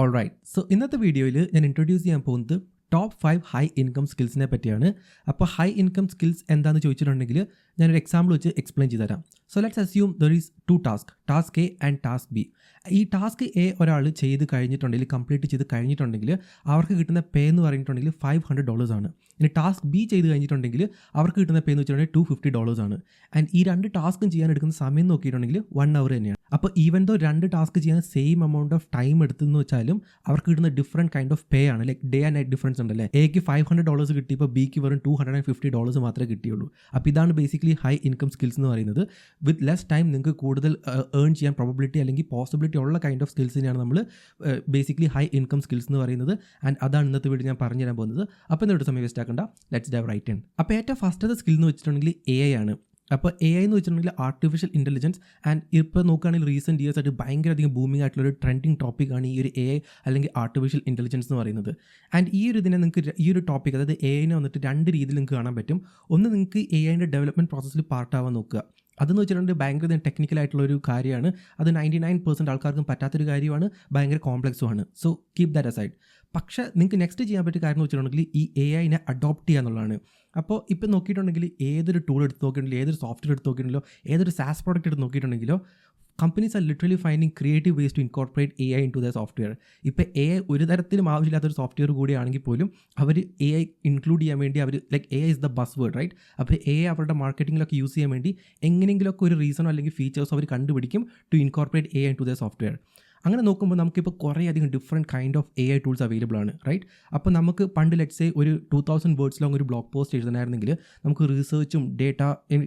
Alright, so ഇന്നത്തെ വീഡിയോയിൽ ഞാൻ ഇൻട്രൊഡ്യൂസ് ചെയ്യാൻ പോകുന്നത് ടോപ്പ് 5 ഹൈ ഇൻകം സ്കിൽസിനെ പറ്റിയാണ്. അപ്പോൾ ഹൈ ഇൻകം സ്കിൽസ് എന്താണെന്ന് ചോദിച്ചിട്ടുണ്ടെങ്കിൽ ഞാനൊരു എക്സാമ്പിൾ വെച്ച് എക്സ്പ്ലെയിൻ ചെയ്ത് തരാം. So let's assume there is 2 task A and task B. ഈ ടാസ്ക് എ ഒരാൾ ചെയ്ത് കഴിഞ്ഞിട്ടുണ്ടെങ്കിൽ, കംപ്ലീറ്റ് ചെയ്ത് കഴിഞ്ഞിട്ടുണ്ടെങ്കിൽ അവർക്ക് കിട്ടുന്ന പേ എന്ന് പറഞ്ഞിട്ടുണ്ടെങ്കിൽ $500 ആണ്. ഇനി ടാസ്ക് ബി ചെയ്ത് കഴിഞ്ഞിട്ടുണ്ടെങ്കിൽ അവർക്ക് കിട്ടുന്ന പേ എന്ന് വെച്ചിട്ടുണ്ടെങ്കിൽ $250 ആണ്. ആൻഡ് ഈ രണ്ട് ടാസ്കും ചെയ്യാൻ എടുക്കുന്ന സമയം നോക്കിയിട്ടുണ്ടെങ്കിൽ 1 hour തന്നെയാണ്. അപ്പോൾ ഈവൻ ദോ രണ്ട് ടാസ്ക് ചെയ്യാൻ സെയിം എമൗണ്ട് ഓഫ് ടൈം എടുത്തെന്ന് വെച്ചാലും അവർക്ക് കിട്ടുന്ന ഡിഫറെൻറ്റ് കൈൻഡ് ഓഫ് പേ ആണ്. Like day and night difference ഉണ്ടല്ലേ. എക്ക് $500 കിട്ടിയപ്പോൾ ബിക്ക് വെറും $250 മാത്രമേ കിട്ടിയുള്ളൂ. അപ്പോൾ ഇതാണ് ബേസിക്കലി ഹൈ ഇൻകം സ്കിൽസ് എന്ന് പറയുന്നത്. വിത്ത് ലെസ് ടൈം നിങ്ങൾക്ക് കൂടുതൽ ഏൺ ചെയ്യാൻ പ്രോബബിലിറ്റി അല്ലെങ്കിൽ പോസിബിലിറ്റി ഉള്ള കൈൻഡ് ഓഫ് സ്കിൽസിനെയാണ് നമ്മൾ ബേസിക്കലി ഹൈ ഇൻകം സ്കിൽസ് എന്ന് പറയുന്നത്. ആൻഡ് അതാണ് ഇന്നത്തെ വീഡിയോ ഞാൻ പറഞ്ഞു തരാൻ പോകുന്നത്. അപ്പോൾ എന്നോട് സമയം വേസ്റ്റ് ആക്കണ്ട, ലെറ്റ്സ് ഡൈവ് റൈറ്റ് ഇൻ. അപ്പോൾ ഏറ്റവും ഫസ്റ്റത്തെ സ്കിൽ എന്ന് വെച്ചിട്ടുണ്ടെങ്കിൽ AI ആണ്. അപ്പോൾ AI എന്ന് വെച്ചിട്ടുണ്ടെങ്കിൽ ആർട്ടിഫിഷ്യൽ ഇൻ്റലിജൻസ്. ആൻഡ് ഇപ്പോൾ നോക്കുകയാണെങ്കിൽ റീസെൻറ്റ് ഇയേഴ്സ് ആയിട്ട് ഭയങ്കരധികം ബൂമിംഗ് ആയിട്ടുള്ളൊരു ട്രെൻഡിങ് ടോപ്പിക്കാണ് ഈ ഒരു AI അല്ലെങ്കിൽ ആർട്ടിഫിഷ്യൽ ഇൻ്റലിജൻസ് എന്ന് പറയുന്നത്. ആൻഡ് ഈ ഒരു ഇതിനെ നിങ്ങൾക്ക് ഈ ഒരു ടോപ്പിക്, അതായത് AIനെ വന്നിട്ട് രണ്ട് രീതിയിൽ നിങ്ങൾക്ക് കാണാൻ പറ്റും. ഒന്ന്, നിങ്ങൾക്ക് AIൻ്റെ ഡെവലപ്മെൻറ്റ് പ്രോസസ്സിൽ പാർട്ടാവാൻ നോക്കുക. അതെന്ന് വെച്ചിട്ടുണ്ടെങ്കിൽ ഭയങ്കര ടെക്നിക്കലായിട്ടുള്ളൊരു കാര്യമാണ്. അത് 99% ആൾക്കാർക്കും പറ്റാത്തൊരു കാര്യമാണ്, ഭയങ്കര കോംപ്ലക്സുമാണ്. So keep that aside. പക്ഷേ നിങ്ങൾക്ക് നെക്സ്റ്റ് ചെയ്യാൻ പറ്റിയ കാര്യം എന്ന് വെച്ചിട്ടുണ്ടെങ്കിൽ ഈ AIനെ അഡോപ്റ്റ് ചെയ്യുക എന്നുള്ളതാണ്. അപ്പോൾ ഇപ്പോൾ നോക്കിയിട്ടുണ്ടെങ്കിൽ ഏതൊരു ടൂൾ എടുത്ത് നോക്കിയിട്ടുണ്ടെങ്കിൽ, ഏതൊരു സോഫ്റ്റ്വെയർ എടുത്ത് നോക്കിയിട്ടുണ്ടല്ലോ, ഏതൊരു SaaS പ്രോഡക്റ്റ് എടുത്ത് നോക്കിയിട്ടുണ്ടെങ്കിലോ, companies are literally finding creative ways to incorporate AI into the software. ഇപ്പോൾ AI ഒരു തരത്തിലും ആവശ്യമില്ലാത്തൊരു സോഫ്റ്റ്വെയർ കൂടിയാണെങ്കിൽ പോലും അവർ AI ഇൻക്ലൂഡ് ചെയ്യാൻ വേണ്ടി അവർ AI is the buzz word, right. അപ്പോൾ AI അവരുടെ മാർക്കറ്റിങ്ങിലൊക്കെ യൂസ് ചെയ്യാൻ വേണ്ടി എങ്ങനെയെങ്കിലുമൊക്കെ ഒരു റീസണോ അല്ലെങ്കിൽ ഫീച്ചേഴ്സോ അവർ കണ്ടുപിടിക്കും to incorporate AI into the software. അങ്ങനെ നോക്കുമ്പോൾ നമുക്കിപ്പോൾ കുറേ അധികം different kind of AI tools available ആണ്, റൈറ്റ്. അപ്പോൾ നമുക്ക് പണ്ട് ലെറ്റ്സ് സേ ഒരു 2000 വേർഡ്സ് ലോങ് ഒരു ബ്ലോഗ് പോസ്റ്റ് എഴുതണമായിരുന്നെങ്കിൽ നമുക്ക് റിസർച്ചും ഡേറ്റ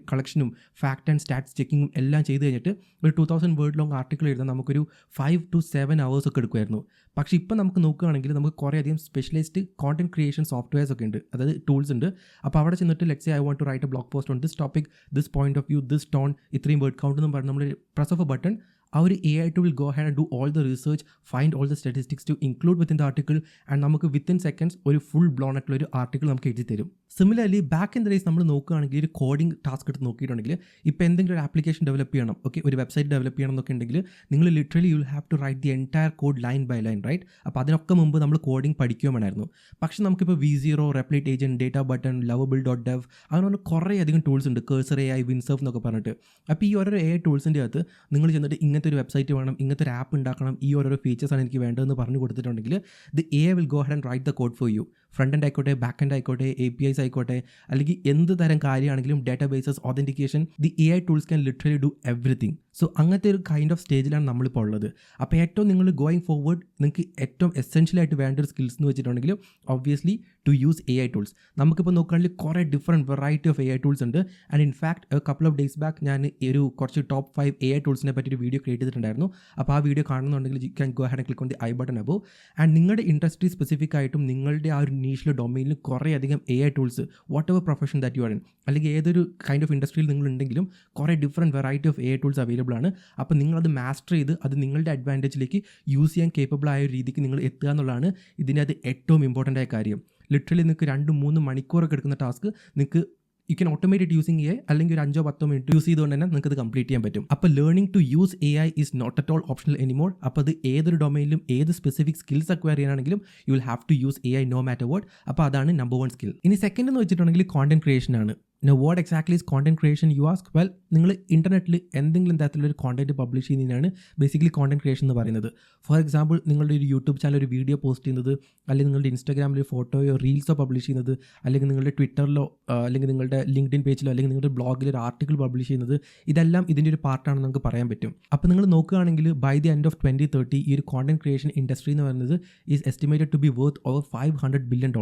കളക്ഷനും ഫാക്ട് ആൻഡ് സ്റ്റാറ്റ്സ് ചെക്കിങ്ങും എല്ലാം ചെയ്ത് കഴിഞ്ഞിട്ട് ഒരു 2000 വേർഡ് ലോങ് ആർട്ടിക്കിൾ എഴുതാൻ നമുക്കൊരു 5 to 7 hours ഒക്കെ എടുക്കുമായിരുന്നു. പക്ഷേ ഇപ്പോൾ നമുക്ക് നോക്കുകയാണെങ്കിൽ നമുക്ക് കുറേ അധികം സ്പെഷ്യലൈസ്ഡ് കോണ്ടന്റ് ക്രിയേഷൻ സോഫ്റ്റ്വെയർസ് ഒക്കെ ഉണ്ട്, അതായത് ടൂൾസ് ഉണ്ട്. അപ്പോൾ അവിടെ ചെന്നിട്ട് let's say I want to write a blog post on this topic, this point of view, this tone, ഇത്രയും വേർഡ് കൗണ്ട് എന്ന് പറഞ്ഞ് നമ്മൾ press of a button, our AI tool will go ahead and do all the research, find all the statistics to include within the article, and നമുക്ക് within seconds ഒരു full blown ആയിട്ടുള്ള ഒരു article നമുക്ക് എഴുതി തരും. Similarly back in the days നമ്മൾ നോക്കുകയാണെങ്കിൽ ഒരു കോഡിംഗ് ടാസ്ക് എടുത്ത് നോക്കിയിട്ടുണ്ടെങ്കിൽ, ഇപ്പോൾ എന്തെങ്കിലും ഒരു ആപ്ലിക്കേഷൻ ഡെവലപ്പ് ചെയ്യണം, ഓക്കെ, ഒരു വെബ്സൈറ്റ് ഡെവലപ്പ് ചെയ്യണം എന്നൊക്കെ ഉണ്ടെങ്കിൽ നിങ്ങൾ literally you will have to write the entire code line by line, right. അപ്പോൾ അതിനൊക്കെ മുമ്പ് നമ്മൾ കോഡിംഗ് പഠിക്കുകയും വേണമായിരുന്നു. പക്ഷേ നമുക്കിപ്പോൾ V0, Replit Agent, Data Button, Lovable.dev അങ്ങനെ പറഞ്ഞ കുറേ അധികം ടൂൾസ് ഉണ്ട്, Cursor AI, Windsurf എന്നൊക്കെ പറഞ്ഞിട്ട്. അപ്പോൾ ഈ ഓരോ AI ടൂൾസിൻ്റെ അകത്ത് നിങ്ങൾ ചെന്നിട്ട് ഇങ്ങനത്തെ ഒരു വെബ്സൈറ്റ് വേണം, ഇങ്ങനത്തെ ഒരു ആപ്പ് ഉണ്ടാക്കണം, ഈ ഓരോ ഫീച്ചേഴ്സാണ് എനിക്ക് വേണ്ടതെന്ന് പറഞ്ഞു കൊടുത്തിട്ടുണ്ടെങ്കിൽ the AI will go ahead and write the code for you. Front end ആയിക്കോട്ടെ, ബാക്ക് എൻഡ് ആയിക്കോട്ടെ, APIs ആയിക്കോട്ടെ, അല്ലെങ്കിൽ എന്ത് തരം കാര്യമാണെങ്കിലും, databases, authentication, the AI tools can literally do everything. So അങ്ങനത്തെ ഒരു കൈൻഡ് ഓഫ് സ്റ്റേജിലാണ് നമ്മളിപ്പോൾ ഉള്ളത്. അപ്പോൾ ഏറ്റവും നിങ്ങൾ ഗോയിങ് ഫോർവേഡ് നിങ്ങൾക്ക് ഏറ്റവും എസെൻഷ്യലായിട്ട് വേണ്ട ഒരു സ്കിൽസ് എന്ന് വെച്ചിട്ടുണ്ടെങ്കിൽ obviously to use AI tools. നമുക്കിപ്പോൾ നോക്കുകയാണെങ്കിൽ കുറേ different variety of AI tools ഉണ്ട്. And in fact couple of days back ഞാൻ ഒരു കുറച്ച് ടോപ്പ് 5 AI ടൂൾസിനെ പറ്റി ഒരു വീഡിയോ ക്രിയേറ്റ് ചെയ്തിട്ടുണ്ടായിരുന്നു. അപ്പോൾ ആ വീഡിയോ കാണുന്നുണ്ടെങ്കിൽ U can go ahead and click on the I button above. And നിങ്ങളുടെ ഇൻഡസ്ട്രി സ്പെസിഫിക് ആയിട്ടും നിങ്ങളുടെ ആ ഒരു നീഷിലെ ഡൊമൈനിൽ കുറേ അധികം AI tools, what ever profession that you are in, അല്ലെങ്കിൽ ഏതൊരു കൈൻഡ് ഓഫ് ഇൻഡസ്ട്രിയിൽ നിങ്ങളുണ്ടെങ്കിലും കുറേ different variety of AI tools available ആണ്. അപ്പോൾ നിങ്ങളത് മാസ്റ്റർ ചെയ്ത് അത് നിങ്ങളുടെ അഡ്വാൻറ്റേജിലേക്ക് യൂസ് ചെയ്യാൻ കേപ്പബിൾ ആയ ഒരു രീതിക്ക് നിങ്ങൾ എത്തുക എന്നുള്ളതാണ് ഇതിനകത്ത് ഏറ്റവും ഇമ്പോർട്ടൻ്റ് ആയ കാര്യം. ലിറ്ററലി നിങ്ങൾക്ക് 2-3 മണിക്കൂറൊക്കെ എടുക്കുന്ന ടാസ്ക് നിങ്ങൾക്ക് you can automate it using AI, അല്ലെങ്കിൽ ഒരു 5-10 മിനിറ്റ് യൂസ് ചെയ്തുകൊണ്ട് തന്നെ നിങ്ങൾക്ക് അത് കംപ്ലീറ്റ് ചെയ്യാൻ പറ്റും. അപ്പോൾ learning to use AI is not at all optional anymore. അപ്പോൾ അത് ഏതൊരു ഡൊമൈനിലും ഏത് സ്പെസിഫിക് സ്കിൽസ് അക്വയർ ചെയ്യാനാണെങ്കിലും you will have to use AI no matter what. അപ്പോൾ അതാണ് നമ്പർ 1 സ്കിൽ. ഇനി സെക്കൻഡ് എന്ന് വെച്ചിട്ടുണ്ടെങ്കിൽ കോണ്ടന്റ് ക്രിയേഷൻ ആണ്. Now what exactly is content creation you ask? Well, നിങ്ങൾ ഇൻ്റർനെറ്റിൽ എന്തെങ്കിലും തരത്തിലൊരു കോണ്ടന്റ് പബ്ലിഷ് ചെയ്യുന്നതിനാണ് ബേസിക്കലി കോണ്ടന്റ് ക്രിയേഷൻ എന്ന് പറയുന്നത്. ഫോർ എക്സാമ്പിൾ, നിങ്ങളുടെ ഒരു യൂട്യൂബ് ചാനൽ ഒരു വീഡിയോ പോസ്റ്റ് ചെയ്യുന്നത്, അല്ലെങ്കിൽ നിങ്ങളുടെ ഇൻസ്റ്റാഗ്രാമിൽ ഒരു ഫോട്ടോയോ റീൽസോ പബ്ലിഷ് ചെയ്യുന്നത്, അല്ലെങ്കിൽ നിങ്ങളുടെ ട്വിറ്ററിലോ അല്ലെങ്കിൽ നിങ്ങളുടെ ലിങ്ക്ഡിൻ പേജിലോ അല്ലെങ്കിൽ നിങ്ങളുടെ ബ്ലോഗിൽ ഒരു ആർട്ടിക്കിൾ പബ്ലിഷ് ചെയ്യുന്നത്, ഇതെല്ലാം ഇതിൻ്റെ ഒരു പാർട്ടാണെന്ന് നമുക്ക് പറയാൻ പറ്റും. അപ്പോൾ നിങ്ങൾ നോക്കുകയാണെങ്കിൽ ബൈ ദി എൻഡ് ഓഫ് 2030 ഈ ഒരു കോണ്ടന്റ് ക്രിയേഷൻ ഇൻഡസ്ട്രി എന്ന് പറയുന്നത് is estimated to be worth over $500 billion.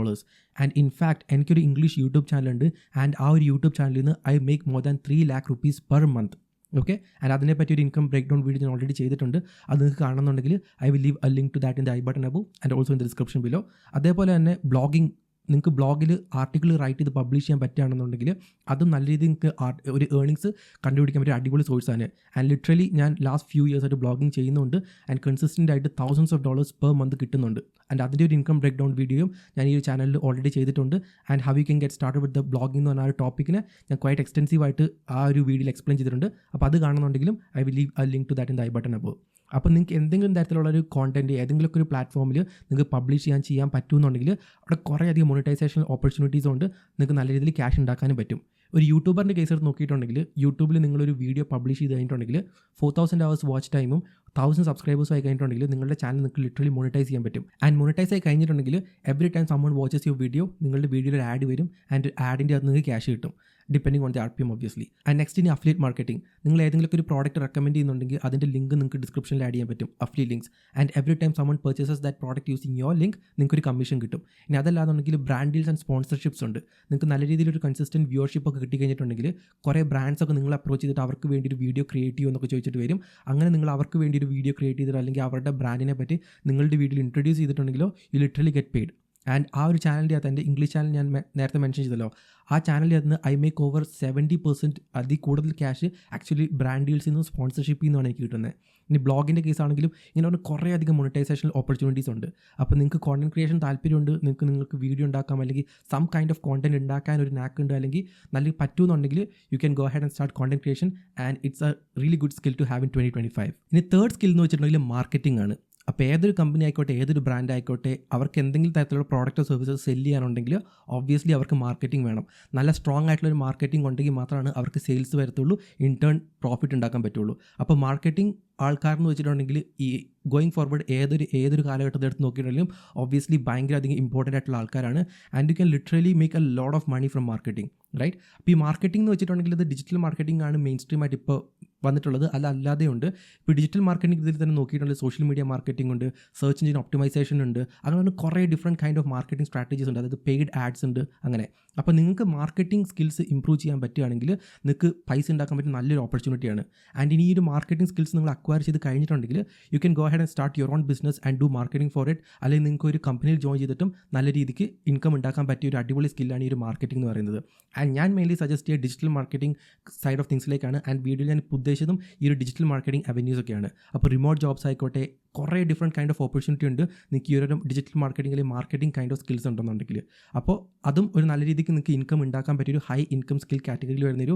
And in fact എനിക്കൊരു ഇംഗ്ലീഷ് യൂട്യൂബ് ചാനലുണ്ട്. ആൻഡ് ആ ഒരു യൂട്യൂബ് ചാനലിൽ നിന്ന് I make more than 3 lakh rupees per month. Okay, and അതിനെപ്പറ്റി ഒരു ഇൻകം ബ്രേക്ക് ഡൗൺ വീഡിയോ ഞാൻ ഓൾറെഡി ചെയ്തിട്ടുണ്ട്. അത് നിങ്ങൾക്ക് കാണുന്നുണ്ടെങ്കിൽ I will leave a link to that in the I button above and also in the description below. അതേപോലെ തന്നെ blogging, നിങ്ങൾക്ക് ബ്ലോഗിൽ ആർട്ടിക്കിൾ റൈറ്റ് ചെയ്ത് പബ്ലിഷ് ചെയ്യാൻ പറ്റുകയാണെന്നുണ്ടെങ്കിൽ അതും നല്ല രീതിയിൽ നിങ്ങൾക്ക് ഒരു ഏർണിങ്സ് കണ്ടുപിടിക്കാൻ പറ്റിയ അടിപൊളി സോഴ്സാണ്. ആൻഡ് ലിറ്ററലി ഞാൻ ലാസ്റ്റ് ഫ്യൂ ഇയേഴ്സ് ആയിട്ട് ബ്ലോഗിങ് ചെയ്യുന്നുണ്ട്. ആൻഡ് കൺസിസ്റ്റൻ്റ് ആയിട്ട് $1000s പെർ മന്ത് കിട്ടുന്നുണ്ട്. ആൻഡ് അതിൻ്റെ ഒരു ഇൻകം ബ്രേക്ക് ഡൗൺ വീഡിയോയും ഞാൻ ഈ ഒരു ചാനലിൽ ഓൾറെഡി ചെയ്തിട്ടുണ്ട്. And how you can get started with the blogging എന്ന് പറഞ്ഞ ആ ഒരു ടോപ്പിക്കിനെ ഞാൻ ക്വൈറ്റ് എക്സ്റ്റെൻസീവ് ആയിട്ട് ആ ഒരു വീഡിയോയിൽ എക്സ്പ്ലെയിൻ ചെയ്തിട്ടുണ്ട്. അപ്പോൾ അത് കാണുന്നുണ്ടെങ്കിലും I will leave a link to that in the I button above. അപ്പോൾ നിങ്ങൾക്ക് എന്തെങ്കിലും തരത്തിലുള്ള ഒരു കോണ്ടൻറ്റ് ഏതെങ്കിലുമൊക്കെ ഒരു പ്ലാറ്റ്ഫോമിൽ നിങ്ങൾക്ക് പബ്ലിഷ് ചെയ്യാൻ പറ്റുമെന്നുണ്ടെങ്കിൽ അവിടെ കുറേയധികം മോണിറ്റൈസേഷൻ ഓപ്പർച്യൂണിറ്റീസ് കൊണ്ട് നിങ്ങൾക്ക് നല്ല രീതിയിൽ ക്യാഷ് ഉണ്ടാക്കാനും പറ്റും. ഒരു യൂട്യൂബറിൻ്റെ കേസ് എടുത്ത് നോക്കിയിട്ടുണ്ടെങ്കിൽ യൂട്യൂബിൽ നിങ്ങളൊരു വീഡിയോ പബ്ലിഷ് ചെയ്ത് കഴിഞ്ഞിട്ടുണ്ടെങ്കിൽ 4000 hours വാച്ച് ടൈമും 1000 സബ്സ്ക്രൈബേഴ്സും ആയി കഴിഞ്ഞിട്ടുണ്ടെങ്കിൽ നിങ്ങളുടെ ചാനൽ നിങ്ങൾക്ക് ലിറ്ററലി മോണിറ്റൈസ് ചെയ്യാൻ പറ്റും. ആൻഡ് മോണിറ്റൈസ് ആയി കഴിഞ്ഞിട്ടുണ്ടെങ്കിൽ every time someone watches your video നിങ്ങളുടെ വീഡിയോയിൽ ഒരു ആഡ് വരും ആൻഡ് ആഡിൻ്റെ അത് നിങ്ങൾക്ക് ക്യാഷ് കിട്ടും depending on the RPM obviously. And next ഇനി അഫിലിയേറ്റ് മാർക്കറ്റിംഗ്. നിങ്ങൾ ഏതെങ്കിലും ഒരു പ്രോഡക്റ്റ് റെക്കമെൻഡ് ചെയ്യുന്നുണ്ടെങ്കിൽ അതിൻ്റെ ലിങ്ക് നിങ്ങൾക്ക് ഡിസ്ക്രിപ്ഷനിൽ ആഡ് ചെയ്യാൻ പറ്റും, affiliate links. And every time someone purchases that product using your link നിങ്ങൾക്ക് ഒരു കമ്മീഷൻ കിട്ടും. ഇനി അതല്ലാന്നുണ്ടെങ്കിൽ ബ്രാൻഡ് ഡീൽസ് ആൻഡ് സ്പോൺസർഷിപ്സ് ഉണ്ട്. നിങ്ങൾക്ക് നല്ല രീതിയിൽ ഒരു കൺസിസ്റ്റൻറ്റ് വ്യൂവർഷിപ്പ് ഒക്കെ കിട്ടിക്കഴിഞ്ഞിട്ടുണ്ടെങ്കിൽ കുറേ ബ്രാൻഡ്സ് ഒക്കെ നിങ്ങൾ അപ്രോച്ച് ചെയ്തിട്ട് അവർക്ക് വേണ്ടി ഒരു വീഡിയോ ക്രിയേറ്റ് ചെയ്യുമെന്നൊക്കെ ചോദിച്ചിട്ട് വരും. അങ്ങനെ നിങ്ങൾ അവർക്ക് വേണ്ടി ഒരു വീഡിയോ ക്രിയേറ്റ് ചെയ്തിട്ട് അല്ലെങ്കിൽ അവരുടെ ബ്രാൻഡിനെ പറ്റി നിങ്ങളുടെ വീഡിയോയിൽ ഇൻട്രൊഡ്യൂസ് ചെയ്തിട്ടുണ്ടെങ്കിലോ you literally get paid. And ആ ഒരു ചാനലിൻ്റെ അകത്ത് എൻ്റെ ഇംഗ്ലീഷ് ചാനൽ ഞാൻ നേരത്തെ മെൻഷൻ ചെയ്തല്ലോ, ആ ചാനലിൽ നിന്ന് ഐ മേക്ക് ഓവർ 70% അതിൽ കൂടുതൽ ക്യാഷ് ആക്ച്വലി ബ്രാൻഡ് ഡീൽസിൽ നിന്നും സ്പോൺസർഷിപ്പിൽ നിന്നാണ് എനിക്ക് കിട്ടുന്നത്. ഇനി ബ്ലോഗിൻ്റെ കേസ് ആണെങ്കിലും ഇങ്ങനെ പറഞ്ഞാൽ കുറേയധികം മോണിറ്റൈസേഷൻ ഓപ്പർച്യൂണിറ്റീസ് ഉണ്ട്. അപ്പോൾ നിങ്ങൾക്ക് കോണ്ടന്റ് ക്രിയേഷൻ താല്പര്യമുണ്ട്, നിങ്ങൾക്ക് വീഡിയോ ഉണ്ടാക്കാം, അല്ലെങ്കിൽ സം കൈൻഡ് ഓഫ് കോണ്ടന്റ് ഉണ്ടാക്കാൻ ഒരു നാക്ക് ഉണ്ട്, അല്ലെങ്കിൽ നല്ല പറ്റുമെന്നുണ്ടെങ്കിൽ you can go head and start content creation and it's a really good skill to have in 2025. ഇനി തേർഡ് സ്കിൽ എന്ന് വെച്ചിട്ടുണ്ടെങ്കിൽ മാർക്കറ്റിംഗ് ആണ്. അപ്പോൾ ഏതൊരു കമ്പനി ആയിക്കോട്ടെ, ഏതൊരു ബ്രാൻഡ് ആയിക്കോട്ടെ, അവർക്ക് എന്തെങ്കിലും തരത്തിലുള്ള പ്രോഡക്റ്റോ സർവീസസ് സെല് ചെയ്യാനുണ്ടെങ്കിൽ ഒബ്വിയസ്ലി അവർക്ക് മാർക്കറ്റിംഗ് വേണം. നല്ല സ്ട്രോങ് ആയിട്ടുള്ളൊരു മാർക്കറ്റിംഗ് ഉണ്ടെങ്കിൽ മാത്രമാണ് അവർക്ക് സെയിൽസ് വരത്തുള്ളൂ, ഇൻ ടേൺ പ്രോഫിറ്റ് ഉണ്ടാക്കാൻ പറ്റുള്ളൂ. അപ്പോൾ മാർക്കറ്റിംഗ് ആൾക്കാരെന്ന് വെച്ചിട്ടുണ്ടെങ്കിൽ ഈ ഗോയിങ് ഫോർവേഡ് ഏതൊരു കാലഘട്ടത്തിൽ എടുത്ത് നോക്കിയിട്ടുണ്ടെങ്കിലും ഒബ്വിയസ്ലി ഭയങ്കര അധികം ഇമ്പോർട്ടൻ്റ് ആയിട്ടുള്ള ആൾക്കാരാണ്. And you can literally make a lot of money from marketing, right? അപ്പോൾ ഈ മാർക്കറ്റിംഗ് എന്ന് വെച്ചിട്ടുണ്ടെങ്കിൽ ഇത് ഡിജിറ്റൽ മാർക്കറ്റിംഗ് ആണ് മെയിൻ സ്ട്രീം ആയിട്ട് ഇപ്പോൾ വന്നിട്ടുള്ളത്, അല്ലാതെ ഉണ്ട്. ഇപ്പോൾ ഡിജിറ്റൽ മാർക്കറ്റിംഗ് ഇതിൽ തന്നെ നോക്കിയിട്ടുണ്ടെങ്കിൽ സോഷ്യൽ മീഡിയ മാർക്കറ്റിംഗ് ഉണ്ട്, സെർച്ച് എഞ്ചിൻ ഒപ്റ്റിമൈസേഷൻ ഉണ്ട്, അങ്ങനെ കുറേ different kind of marketing strategies ഉണ്ട്, അതായത് പെയ്ഡ് ആഡ്സ് ഉണ്ട്. അങ്ങനെ അപ്പോൾ നിങ്ങൾക്ക് മാർക്കറ്റിംഗ് സ്കിൽസ് ഇംപ്രൂവ് ചെയ്യാൻ പറ്റുകയാണെങ്കിൽ നിങ്ങൾക്ക് പൈസ ഉണ്ടാക്കാൻ പറ്റുന്ന നല്ലൊരു ഓപ്പർച്യൂണിറ്റിയാണ്. ആൻഡ് ഇനി ഈ ഒരു മാർക്കറ്റിംഗ് സ്കിൽസ് നിങ്ങൾ അക്വയർ ചെയ്ത് കഴിഞ്ഞിട്ടുണ്ടെങ്കിൽ U can go head and start your own business and do marketing for it. അല്ലെങ്കിൽ നിങ്ങൾക്ക് ഒരു കമ്പനിയിൽ ജോയിൻ ചെയ്തിട്ടും നല്ല രീതിക്ക് ഇൻകം ഉണ്ടാക്കാൻ പറ്റിയ ഒരു അടിപൊളി സ്കില്ലാണ് ഈ ഒരു മാർക്കറ്റിംഗ് എന്ന് പറയുന്നത്. ആൻഡ് ഞാൻ മെയിൻലി സജസ്റ്റ് ചെയ്യുക ഡിജിറ്റൽ മാർക്കറ്റിംഗ് സൈഡ് ഓഫ് തിങ്സിലേക്കാണ്. ആൻഡ് വീഡിയോയിൽ ഞാൻ ഉദ്ദേശിച്ചതും ഈ ഒരു ഡിജിറ്റൽ മാർക്കറ്റിംഗ് അവന്യൂസ് ഒക്കെയാണ്. അപ്പോൾ റിമോട്ട് ജോബ്സ് ആയിക്കോട്ടെ, കുറേ ഡിഫറെൻറ്റ് കൈൻഡ് ഓഫ് ഓപ്പർച്യൂണിറ്റി ഉണ്ട് നിങ്ങൾക്ക് ഈ ഒരു ഡിജിറ്റൽ മാർക്കറ്റിംഗിൽ മാർക്കറ്റിംഗ് കൈൻഡ് ഓഫ് സ്കിൽസ് ഉണ്ടെന്നുണ്ടെങ്കിൽ. അപ്പോൾ അതും ഒരു നല്ല രീതിക്ക് നിങ്ങൾക്ക് ഇൻകം ഉണ്ടാക്കാൻ പറ്റിയൊരു ഹൈ ഇൻകം സ്കിൽ കാറ്റഗറിയിൽ വരുന്നൊരു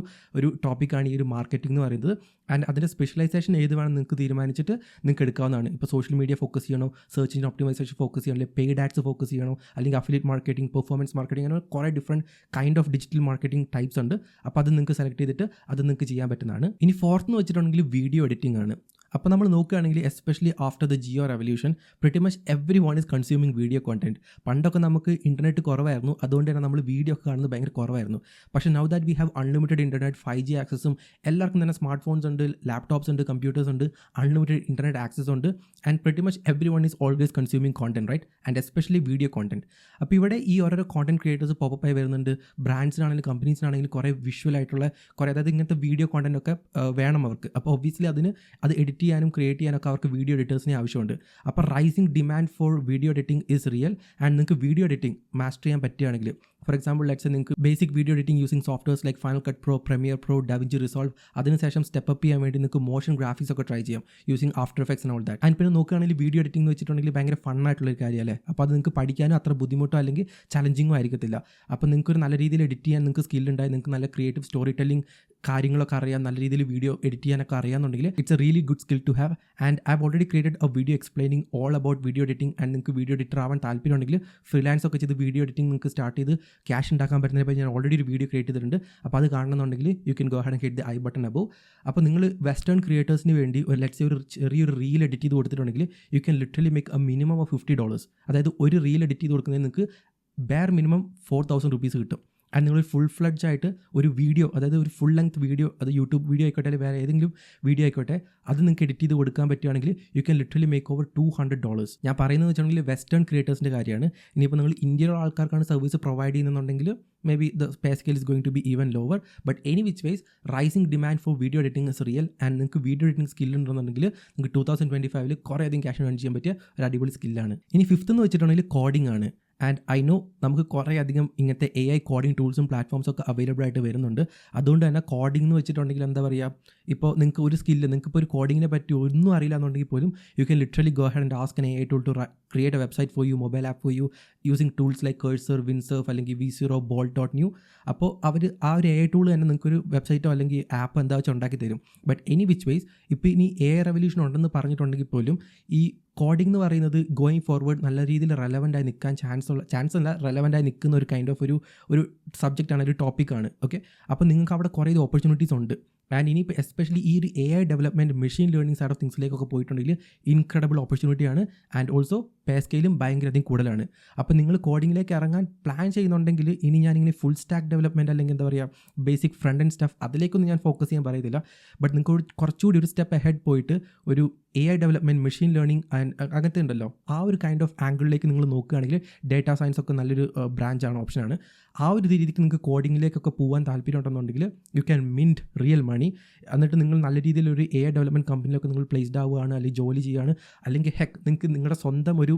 ടോപ്പിക്കാണ് ഈ ഒരു മാർക്കറ്റിംഗ് എന്ന് പറയുന്നത്. ആൻഡ് അതിൻ്റെ സ്പെഷ്യലൈസേഷൻ ഏത് വേണം നിങ്ങൾക്ക് തീരുമാനിച്ചിട്ട് നിങ്ങൾക്ക് എടുക്കാവുന്നതാണ്. ഇപ്പോൾ സോഷ്യൽ മീഡിയ ഫോക്കസ് ചെയ്യണോ, സെർച്ച് എഞ്ചിൻ ഒപ്റ്റിമൈസേഷൻ ഫോക്കസ് ചെയ്യണോ, അല്ലെങ്കിൽ പെയ്ഡ് ആഡ്സ് ഫോക്കസ് ചെയ്യണോ, അല്ലെങ്കിൽ അഫിലിയേറ്റ് മാർക്കറ്റിംഗ്, പെർഫോമൻസ് മാർക്കറ്റിംഗ്, അങ്ങനെ കുറേ different kind of digital marketing types ഉണ്ട്. അപ്പോൾ അത് നിങ്ങൾക്ക് സെലക്ട് ചെയ്തിട്ട് അത് നിങ്ങൾക്ക് ചെയ്യാൻ പറ്റുന്നതാണ്. ഇനി ഫോർത്ത് എന്ന് വെച്ചിട്ടുണ്ടെങ്കിൽ വീഡിയോ എഡിറ്റിംഗ് ആണ്. അപ്പോൾ നമ്മൾ നോക്കുകയാണെങ്കിൽ especially after the Jio revolution pretty much everyone is consuming video content. പണ്ടൊക്കെ നമുക്ക് ഇൻ്റർനെറ്റ് കുറവായിരുന്നു, അതുകൊണ്ട് തന്നെ നമ്മൾ വീഡിയോ ഒക്കെ കാണുന്നത് ഭയങ്കര കുറവായിരുന്നു. പക്ഷേ now that we have unlimited internet, 5G ആക്സസും, എല്ലാവർക്കും തന്നെ സ്മാർട്ട് ഫോൺസ് ഉണ്ട്, ലാപ്ടോപ്സ് ഉണ്ട്, കമ്പ്യൂട്ടേഴ്സ് ഉണ്ട്, അൺലിമിറ്റഡ് ഇൻ്റർനെറ്റ് ആക്സസ് ഉണ്ട്. And pretty much everyone is always consuming content, right? And especially video content. അപ്പോൾ ഇവിടെ ഈ ഓരോരോ കോണ്ടന്റ് ക്രിയേറ്റേഴ്സ് പോപ്പപ്പ് ആയി വരുന്നുണ്ട്. ബ്രാൻഡ്സിനാണെങ്കിലും കമ്പനീസിനാണെങ്കിലും കുറേ വിഷ്വൽ ആയിട്ടുള്ള കുറേ, അതായത് ഇങ്ങനത്തെ വീഡിയോ കോണ്ടന്റ് ഒക്കെ വേണം അവർക്ക്. അപ്പോൾ ഒബ്വിയസ്ലി അത് എഡിറ്റ് ചെയ്യാനും ക്രിയേറ്റ് ചെയ്യാനൊക്കെ അവർക്ക് വീഡിയോ എഡിറ്റേഴ്സിനെ ആവശ്യമുണ്ട്. അപ്പോൾ rising demand for video editing is real. And നിങ്ങൾക്ക് വീഡിയോ എഡിറ്റിംഗ് മാസ്റ്റർ ചെയ്യാൻ പറ്റുകയാണെങ്കിൽ, ഫോർ എക്സാമ്പിൾ ലെറ്റ്സ് നിങ്ങൾക്ക് basic video editing using softwares like final cut pro, premiere pro, DaVinci Resolve, അതിനുശേഷം സ്റ്റെപ്പ് അപ്പ് ചെയ്യാൻ വേണ്ടി നിങ്ങൾക്ക് മോഷൻ ഗ്രാഫിക്സ് ഒക്കെ try ചെയ്യാം using after effects and all that. And പിന്നെ നോക്കുകയാണെങ്കിൽ വീഡിയോ എഡിറ്റിംഗ് എന്ന് വെച്ചിട്ടുണ്ടെങ്കിൽ ഭയങ്കര ഫണ്ണായിട്ടുള്ളൊരു കാര്യമല്ലേ. അപ്പോൾ അത് നിങ്ങൾക്ക് പഠിക്കാനും അത്ര ബുദ്ധിമുട്ടോ അല്ലെങ്കിൽ ചലഞ്ചിങ്ങോ ആയിരിക്കത്തില്ല. അപ്പോൾ നിങ്ങൾക്ക് ഒരു നല്ല രീതിയിൽ എഡിറ്റ് ചെയ്യാൻ നിങ്ങൾക്ക് സ്കില്ലുണ്ടായി, നിങ്ങൾക്ക് നല്ല ക്രിയേറ്റീവ് സ്റ്റോറി ടെല്ലിംഗ് കാര്യങ്ങളൊക്കെ അറിയാം, നല്ല രീതിയിൽ വീഡിയോ എഡിറ്റ് ചെയ്യാനൊക്കെ അറിയാമെന്നുണ്ടെങ്കിൽ it's a really good skill to have. And I have already created a video explaining all about video editing. And നിങ്ങൾക്ക് വീഡിയോ എഡിറ്റർ ആവാൻ താല്പര്യമുണ്ടെങ്കിൽ ഫ്രീലാൻസ് ഒക്കെ ചെയ്ത് വീഡിയോ എഡിറ്റിംഗ് നിങ്ങൾക്ക് സ്റ്റാർട്ട് ചെയ്ത് ക്യാഷ് ഉണ്ടാക്കാൻ പറ്റുന്നതിനെ ഞാൻ ഓൾറെഡി ഒരു വീഡിയോ ക്രിയേറ്റ് ചെയ്തിട്ടുണ്ട്. അപ്പോൾ അത് കാണണമെന്നുണ്ടെങ്കിൽ you can go head and hit the I button above. അപ്പോൾ നിങ്ങൾ വെസ്റ്റേൺ ക്രിയേറ്റേഴ്സിന് വേണ്ടി ഒരു ലെറ്റ്സ് ഒരു ചെറിയൊരു റീൽ എഡിറ്റ് ചെയ്ത് കൊടുത്തിട്ടുണ്ടെങ്കിൽ U can literally make A minimum of $50. അതായത് ഒരു റീൽ എഡിറ്റ് ചെയ്ത് കൊടുക്കുന്നതിന് നിങ്ങൾക്ക് ബെയർ മിനിമം 4000 rupees കിട്ടും. ആൻഡ് നിങ്ങൾ ഫുൾ ഫ്ലഡ്ജ് ആയിട്ട് ഒരു വീഡിയോ, അതായത് ഒരു ഫുൾ ലെങ്ത് വീഡിയോ, അത് യൂട്യൂബ് വീഡിയോ ആയിക്കോട്ടെ അല്ലെങ്കിൽ വേറെ ഏതെങ്കിലും വീഡിയോ ആയിക്കോട്ടെ, അത് നിങ്ങൾക്ക് എഡിറ്റ് ചെയ്ത് കൊടുക്കാൻ പറ്റുകയാണെങ്കിൽ U can literally make over $200. ഞാൻ പറയുന്നത് വെച്ചിട്ടുണ്ടെങ്കിൽ വെസ്റ്റേൺ ക്രിയേറ്റേഴ്സിൻ്റെ കാര്യമാണ്. ഇനിയിപ്പോൾ നിങ്ങൾ ഇന്ത്യയിലുള്ള ആൾക്കാർക്കാണ് സർവീസ് പ്രൊവൈഡ് ചെയ്യുന്നുണ്ടെങ്കിൽ maybe the pay scale is going to be even lower. But any which ways rising demand for video editing is real. And നിങ്ങൾക്ക് വീഡിയോ എഡിറ്റിംഗ് സ്കിൽ ഉണ്ടെന്നുണ്ടെങ്കിൽ നിങ്ങൾക്ക് 2025 കുറേ അധികം ക്യാഷ് ഏൺ ചെയ്യാൻ പറ്റിയ ഒരു അടിപൊളി സ്കില്ലാണ്. ഇനി ഫിഫ്ത്ത് എന്ന് വെച്ചിട്ടുണ്ടെങ്കിൽ കോഡിംഗ് ആണ്. ആൻഡ് ഐ നോ നമുക്ക് കുറേ അധികം ഇങ്ങനത്തെ AI കോഡിംഗ് ടൂൾസും പ്ലാറ്റ്ഫോംസും ഒക്കെ അവൈലബിൾ ആയിട്ട് വരുന്നുണ്ട്. അതുകൊണ്ട് തന്നെ കോഡിംഗ് എന്ന് വെച്ചിട്ടുണ്ടെങ്കിൽ എന്താ പറയുക, ഇപ്പോൾ നിങ്ങൾക്ക് ഒരു സ്കില്ല്, നിങ്ങൾക്ക് ഇപ്പോൾ ഒരു കോഡിങ്ങിനെ പറ്റി ഒന്നും അറിയില്ല എന്നുണ്ടെങ്കിൽ പോലും you can literally go head and ask an AI tool to create a website for you, mobile app for you, using tools like Cursor, Windsurf അല്ലെങ്കിൽ V0, Bolt.new. അപ്പോൾ അവർ ആ ഒരു AI ടൂൾ തന്നെ നിങ്ങൾക്കൊരു വെബ്സൈറ്റോ അല്ലെങ്കിൽ ആപ്പ് എന്താ വെച്ചാൽ ഉണ്ടാക്കി തരും. ബട്ട് എനി വിച്ച് വേസ് ഇപ്പോൾ ഇനി AI റെവല്യൂഷൻ ഉണ്ടെന്ന് പറഞ്ഞിട്ടുണ്ടെങ്കിൽ പോലും ഈ കോഡിംഗ് എന്ന് പറയുന്നത് ഗോയിങ് ഫോർവേഡ് നല്ല രീതിയിൽ റെലവൻ്റ് ആയി നിൽക്കാൻ ചാൻസ് അല്ല, റെലവൻ്റ് ആയി നിൽക്കുന്ന ഒരു കൈൻഡ് ഓഫ് ഒരു സബ്ജക്റ്റാണ്, ഒരു ടോപ്പിക്കാണ്. ഓക്കെ, അപ്പോൾ നിങ്ങൾക്ക് അവിടെ കുറേ ഓപ്പർച്യൂണിറ്റീസ് ഉണ്ട്. ആൻഡ് ഇനിയിപ്പോൾ എസ്പെഷ്യലി ഈ ഒരു AI development, machine learning side of തിങ്സിലേക്കൊക്കെ പോയിട്ടുണ്ടെങ്കിൽ ഇൻക്രെഡിബിൾ ഓപ്പർച്യൂണിറ്റിയാണ്. ആൻഡ് ഓൾസോ പേ സ്കെയിലും ഭയങ്കര അധികം കൂടുതലാണ്. അപ്പോൾ നിങ്ങൾ കോഡിങ്ങിലേക്ക് ഇറങ്ങാൻ പ്ലാൻ ചെയ്യുന്നുണ്ടെങ്കിൽ ഇനി ഞാനിങ്ങനെ ഫുൾ സ്റ്റാക്ക് ഡെവലപ്മെൻറ്റ് അല്ലെങ്കിൽ എന്താ പറയുക ബേസിക് ഫ്രണ്ട് ആൻഡ് സ്റ്റഫ് അതിലേക്കൊന്നും ഞാൻ ഫോക്കസ് ചെയ്യാൻ പറയുന്നില്ല. ബട്ട് നിങ്ങൾക്ക് കുറച്ചുകൂടി ഒരു സ്റ്റെപ്പ് അഹെഡ് പോയിട്ട് ഒരു AI development, machine learning and അങ്ങനത്തെ ഉണ്ടല്ലോ, ആ ഒരു കൈൻഡ് ഓഫ് ആംഗിളിലേക്ക് നിങ്ങൾ നോക്കുകയാണെങ്കിൽ ഡേറ്റാ സയൻസ് ഒക്കെ നല്ലൊരു ബ്രാഞ്ചാണ്, ഓപ്ഷനാണ്. ആ ഒരു രീതിക്ക് നിങ്ങൾക്ക് കോഡിങ്ങിലേക്കൊക്കെ പോകാൻ താല്പര്യം ഉണ്ടെന്നുണ്ടെങ്കിൽ you can mint real money. എന്നിട്ട് നിങ്ങൾ നല്ല രീതിയിൽ ഒരു AI ഡെവലപ്മെൻറ്റ് കമ്പനിയിലൊക്കെ നിങ്ങൾ പ്ലേസ്ഡ് ആവുകയാണ്, അല്ലെങ്കിൽ ജോലി ചെയ്യുകയാണ്, അല്ലെങ്കിൽ നിങ്ങൾക്ക് നിങ്ങളുടെ സ്വന്തം ഒരു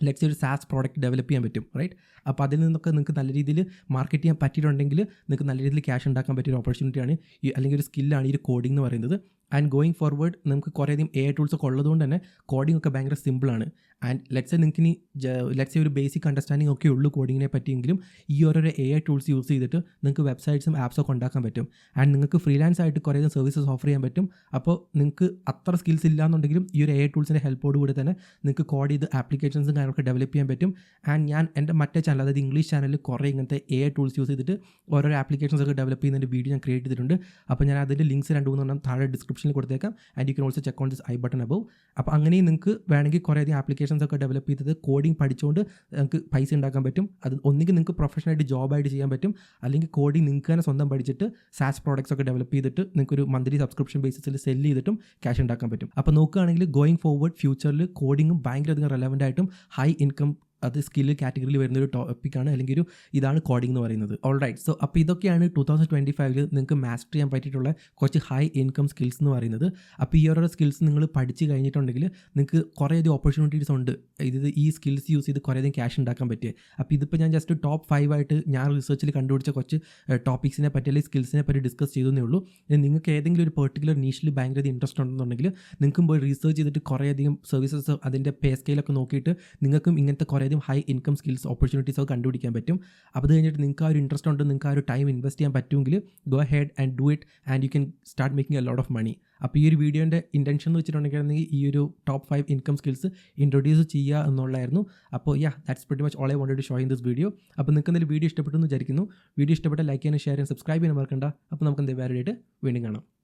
ലെറ്റ്സ് ഒരു SaaS പ്രോഡക്റ്റ് ഡെവലപ്പ് ചെയ്യാൻ പറ്റും, റൈറ്റ്? അപ്പോൾ അതിൽ നിന്നൊക്കെ നിങ്ങൾക്ക് നല്ല രീതിയിൽ മാർക്കറ്റ് ചെയ്യാൻ പറ്റിയിട്ടുണ്ടെങ്കിൽ നിങ്ങൾക്ക് നല്ല രീതിയിൽ ക്യാഷ് ഉണ്ടാക്കാൻ പറ്റിയ ഒരു ഓപ്പർച്യൂണിറ്റിയാണ് അല്ലെങ്കിൽ ഒരു സ്കില്ലാണ് ഈ ഒരു കോഡിംഗ് എന്ന് പറയുന്നത്. ആൻഡ് ഗോയിങ് ഫോർവേഡ് നമുക്ക് കുറേയധികം AI ടൂൾസ് ഒക്കെ ഉള്ളതുകൊണ്ട് തന്നെ കോഡിംഗ് ഒക്കെ ഭയങ്കര സിമ്പിളാണ്. ആൻഡ് ലെറ്റ്സ് നിങ്ങൾക്ക് ഇനി ഒരു ബേസിക് അണ്ടർസ്റ്റാൻഡിംഗ് ഒക്കെ ഉള്ളൂ കോഡിങ്ങിനെ പറ്റിയെങ്കിലും ഈ ഓരോരോ AI ടൂൾസ് യൂസ് ചെയ്തിട്ട് നിങ്ങൾക്ക് വെബ്സൈറ്റ്സും ആപ്സും ഒക്കെ ഉണ്ടാക്കാൻ പറ്റും. ആൻഡ് നിങ്ങൾക്ക് ഫ്രീലാൻസ് ആയിട്ട് കുറേയധികം സർവീസസ് ഓഫർ ചെയ്യാൻ പറ്റും. അപ്പോൾ നിങ്ങൾക്ക് അത്ര സ്കിൽസ് ഇല്ലാന്നുണ്ടെങ്കിലും ഈ ഒരു AI ടൂൾസിൻ്റെ ഹെൽപ്പോട് കൂടി തന്നെ നിങ്ങൾക്ക് കോഡ് ചെയ്ത് ആപ്ലിക്കേഷൻസും കാര്യങ്ങളൊക്കെ ഡെവലപ്പ് ചെയ്യാൻ പറ്റും. ആൻഡ് ഞാൻ എൻ്റെ മറ്റേ ചാനൽ, അതായത് ഇംഗ്ലീഷ് ചാനലിൽ കുറേ ഇങ്ങനത്തെ AI ടൂൾസ് യൂസ് ചെയ്തിട്ട് ഓരോരോ ആപ്ലിക്കേഷൻസ് ഒക്കെ ഡെവലപ്പ് ചെയ്യുന്നതിൻ്റെ വീഡിയോ ഞാൻ ക്രിയേറ്റ് ചെയ്തിട്ടുണ്ട്. അപ്പോൾ ഞാൻ അതിൻ്റെ ലിങ്ക്സ് 2-3 താഴെ ഡിസ്ക്രിപ്ഷനിൽ കൊടുത്തേക്കാം. And you can also check on this I button above. അപ്പോൾ അങ്ങനെയും നിങ്ങൾക്ക് വേണമെങ്കിൽ കുറേയധികം ആപ്ലിക്കേഷൻസ് ഒക്കെ ഡെവലപ്പ് ചെയ്തത് കോഡിംഗ് പഠിച്ചുകൊണ്ട് നിങ്ങൾക്ക് പൈസ ഉണ്ടാക്കാൻ പറ്റും. അത് ഒന്നുകിൽ നിങ്ങൾക്ക് പ്രൊഫഷണലായിട്ട് ജോബായിട്ട് ചെയ്യാൻ പറ്റും, അല്ലെങ്കിൽ കോഡിംഗ് നിങ്ങൾക്ക് തന്നെ സ്വന്തം പഠിച്ചിട്ട് SaaS പ്രോഡക്ട്സ് ഒക്കെ ഡെവലപ്പ് ചെയ്തിട്ട് നിങ്ങൾക്കൊരു മന്ത്ലി സബ്സ്ക്രിപ്ഷൻ ബേസിസിൽ സെല് ചെയ്തിട്ടും ക്യാഷ് ഉണ്ടാക്കാൻ പറ്റും. അപ്പോൾ നോക്കുകയാണെങ്കിൽ ഗോയിങ് ഫോർവേഡ് ഫ്യൂച്ചറിൽ കോഡിങ്ങും ഭയങ്കര അധികം റെലവൻ്റ് ആയിട്ടും ഹൈ ഇൻകം അത് സ്കില്ല് കാറ്റഗറിയിൽ വരുന്നൊരു ടോപ്പിക്കാണ്, അല്ലെങ്കിൽ ഇതാണ് കോഡിംഗ് എന്ന് പറയുന്നത്. ഓൾറൈറ്റ്, സോ അപ്പോൾ ഇതൊക്കെയാണ് 2025 നിങ്ങൾക്ക് മാസ്റ്റർ ചെയ്യാൻ പറ്റിയിട്ടുള്ള കുറച്ച് ഹൈ ഇൻകം സ്കിൽസ് എന്ന് പറയുന്നത്. അപ്പോൾ ഈ ഓരോ സ്കിൽസ് നിങ്ങൾ പഠിച്ച് കഴിഞ്ഞിട്ടുണ്ടെങ്കിൽ നിങ്ങൾക്ക് കുറേയധികം ഓപ്പർച്യൂണിറ്റീസ് ഉണ്ട് ഈ സ്കിൽസ് യൂസ് ചെയ്ത് കുറേയധികം ക്യാഷ് ഉണ്ടാക്കാൻ പറ്റിയ. അപ്പോൾ ഇതിപ്പോൾ ഞാൻ ജസ്റ്റ് ടോപ്പ് 5 ആയിട്ട് ഞാൻ റിസർച്ചിൽ കണ്ടുപിടിച്ച കുറച്ച് ടോപ്പിക്സിനെ പറ്റി അല്ലെങ്കിൽ സ്കിൽസിനെ പറ്റി ഡിസ്കസ് ചെയ്തേ ഉള്ളൂ. നിങ്ങൾക്ക് ഏതെങ്കിലും ഒരു പെർട്ടിക്കുലർ നീഷിൽ ഭയങ്കര ഇൻട്രസ്റ്റ് ഉണ്ടെന്നുണ്ടെങ്കിൽ നിങ്ങൾക്കും പോയി റിസർച്ച് ചെയ്തിട്ട് കുറേയധികം സർവീസസ് അതിൻ്റെ പേ സ്കെയിലൊക്കെ നോക്കിയിട്ട് നിങ്ങൾക്കും ഇങ്ങനത്തെ കുറേയധികം ഹൈ ഇൻകം സ്കിൽസ് ഓപ്പർച്യൂണിറ്റീസ് ഒക്കെ കണ്ടുപിടിക്കാൻ പറ്റും. അപ്പോൾ അത് കഴിഞ്ഞിട്ട് നിങ്ങൾക്ക് ആ ഒരു ഇൻട്രസ്റ്റ് ഉണ്ട്, നിങ്ങൾക്ക് ആ ഒരു ടൈം ഇൻവെസ്റ്റ് ചെയ്യാൻ പറ്റുമെങ്കിൽ go head and do it and you can start making a lot of money. അപ്പോൾ ഈ ഒരു വീഡിയോൻ്റെ ഇൻറ്റൻഷൻ എന്ന് വെച്ചിട്ടുണ്ടെങ്കിൽ ഈ ഒരു ടോപ്പ് 5 ഇൻകം സ്കിൽസ് ഇൻട്രൊഡ്യൂസ് ചെയ്യുക എന്നുള്ളതായിരുന്നു. അപ്പോൾ that's pretty much all I wanted to show in this video. അപ്പോൾ നിങ്ങൾക്ക് എന്തെങ്കിലും വീഡിയോ ഇഷ്ടപ്പെട്ടു എന്ന് വിചാരിക്കുന്നു. വീഡിയോ ഇഷ്ടപ്പെട്ട ലൈക്ക് ചെയ്യാനും ഷെയർ ചെയ്യാനും സബ്സ്ക്രൈബ് ചെയ്യാൻ മറക്കണ്ട. അപ്പോൾ നമുക്ക് വേറെ വീണ്ടും കാണാം.